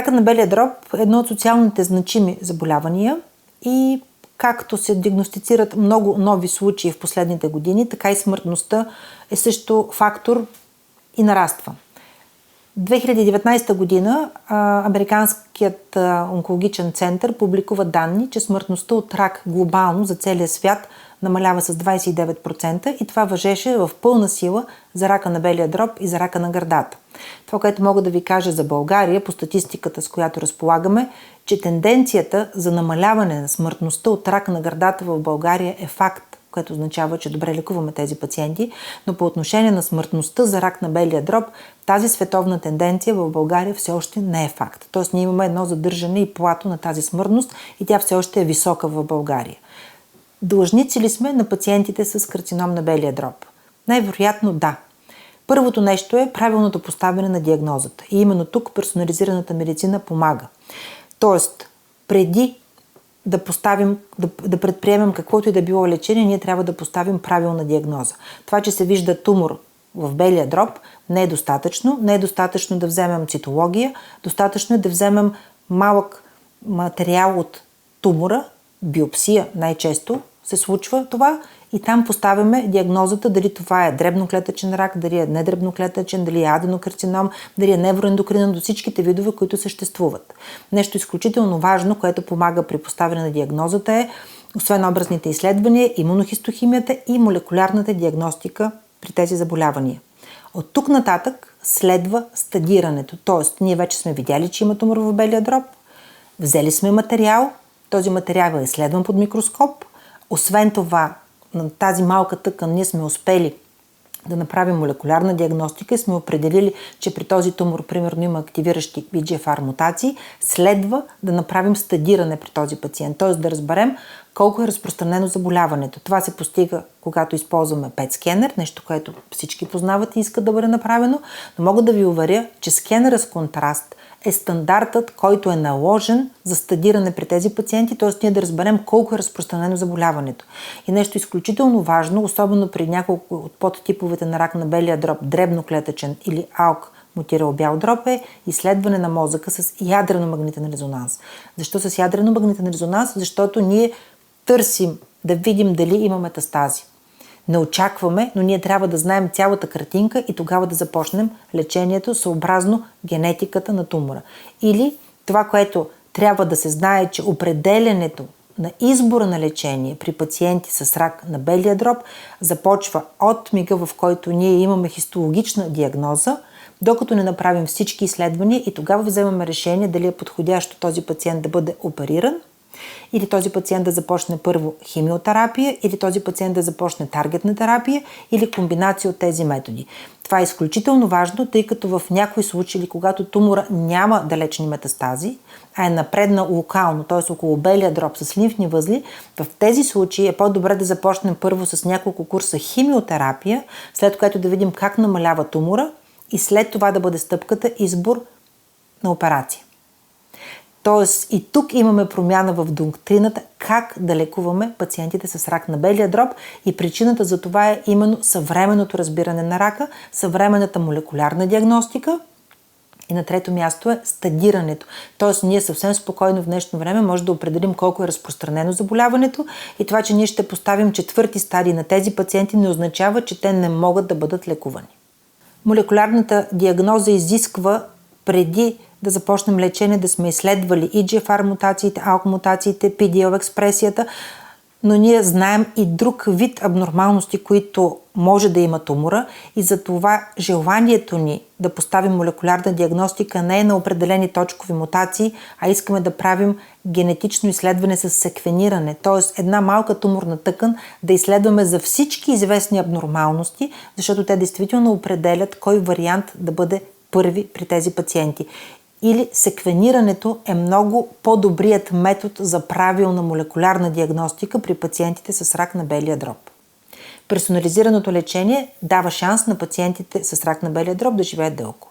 Рака на белия дроб е едно от социалните значими заболявания и както се диагностицират много нови случаи в последните години, така и смъртността е също фактор и нараства. 2019 година Американският онкологичен център публикува данни, че смъртността от рак глобално за целия свят намалява с 29% и това важеше в пълна сила за рака на белия дроб и за рака на гърдата. Това, което мога да ви кажа за България, по статистиката, с която разполагаме, че тенденцията за намаляване на смъртността от рак на гърдата в България е факт, което означава, че добре лекуваме тези пациенти, но по отношение на смъртността за рак на белия дроб, тази световна тенденция в България все още не е факт. Тоест ние имаме едно задържане и плато на тази смъртност и тя все още е висока в България. Длъжници ли сме на пациентите с карцином на белия дроб? Най-вероятно да. Първото нещо е правилното поставяне на диагнозата. И именно тук персонализираната медицина помага. Тоест, преди да предприемем каквото и да било лечение, ние трябва да поставим правилна диагноза. Това, че се вижда тумор в белия дроб, не е достатъчно. Не е достатъчно да вземем цитология. Достатъчно е да вземем малък материал от тумора, биопсия най-често се случва това и там поставяме диагнозата дали това е дребноклетъчен рак, дали е недребноклетъчен, дали е аденокарцином, дали е невроендокринен, до всичките видове, които съществуват. Нещо изключително важно, което помага при поставяне на диагнозата е, освен образните изследвания, имунохистохимията и молекулярната диагностика при тези заболявания. От тук нататък следва стадирането, т.е. ние вече сме видяли, че има тумор в белия дроб, взели сме материал, този материал е изследван под микроскоп. Освен това, на тази малка тъкан ние сме успели да направим молекулярна диагностика и сме определили, че при този тумор, примерно, има активиращи EGFR мутации, следва да направим стадиране при този пациент, т.е. да разберем колко е разпространено заболяването. Това се постига, когато използваме PET скенер, нещо, което всички познават и искат да бъде направено, но мога да ви уверя, че скенера с контраст е стандартът, който е наложен за стадиране при тези пациенти, т.е. ние да разберем колко е разпространено заболяването. И нещо изключително важно, особено при няколко от подтиповете на рак на белия дроб, дребноклетъчен или АЛК мутирал бял дроб, е изследване на мозъка с ядрено-магнитен резонанс. Защо с ядрено-магнитен резонанс? Защото ние търсим да видим дали има метастази. Не очакваме, но ние трябва да знаем цялата картинка и тогава да започнем лечението съобразно генетиката на тумора. Или това, което трябва да се знае, че определенето на избора на лечение при пациенти с рак на белия дроб започва от мига, в който ние имаме хистологична диагноза, докато не направим всички изследвания и тогава вземаме решение дали е подходящо този пациент да бъде опериран, или този пациент да започне първо химиотерапия, или този пациент да започне таргетна терапия, или комбинация от тези методи. Това е изключително важно, тъй като в някои случаи, когато тумора няма далечни метастази, а е напреднал локално, т.е. около белия дроб с лимфни възли, в тези случаи е по-добре да започнем първо с няколко курса химиотерапия, след което да видим как намалява тумора и след това да бъде стъпката избор на операция. Тоест и тук имаме промяна в доктрината как да лекуваме пациентите с рак на белия дроб и причината за това е именно съвременното разбиране на рака, съвременната молекулярна диагностика и на трето място е стадирането. Тоест ние съвсем спокойно в днешно време може да определим колко е разпространено заболяването и това, че ние ще поставим четвърти стадий на тези пациенти не означава, че те не могат да бъдат лекувани. Молекулярната диагноза изисква преди да започнем лечение, да сме изследвали EGFR мутациите, ALK мутациите, PDL експресията, но ние знаем и друг вид абнормалности, които може да има тумора и за това желанието ни да поставим молекулярна диагностика не е на определени точкови мутации, а искаме да правим генетично изследване с секвениране, т.е. една малка туморна тъкан да изследваме за всички известни абнормалности, защото те действително определят кой вариант да бъде първи при тези пациенти. Или секвенирането е много по-добрият метод за правилна молекулярна диагностика при пациентите с рак на белия дроб. Персонализираното лечение дава шанс на пациентите с рак на белия дроб да живеят дълго.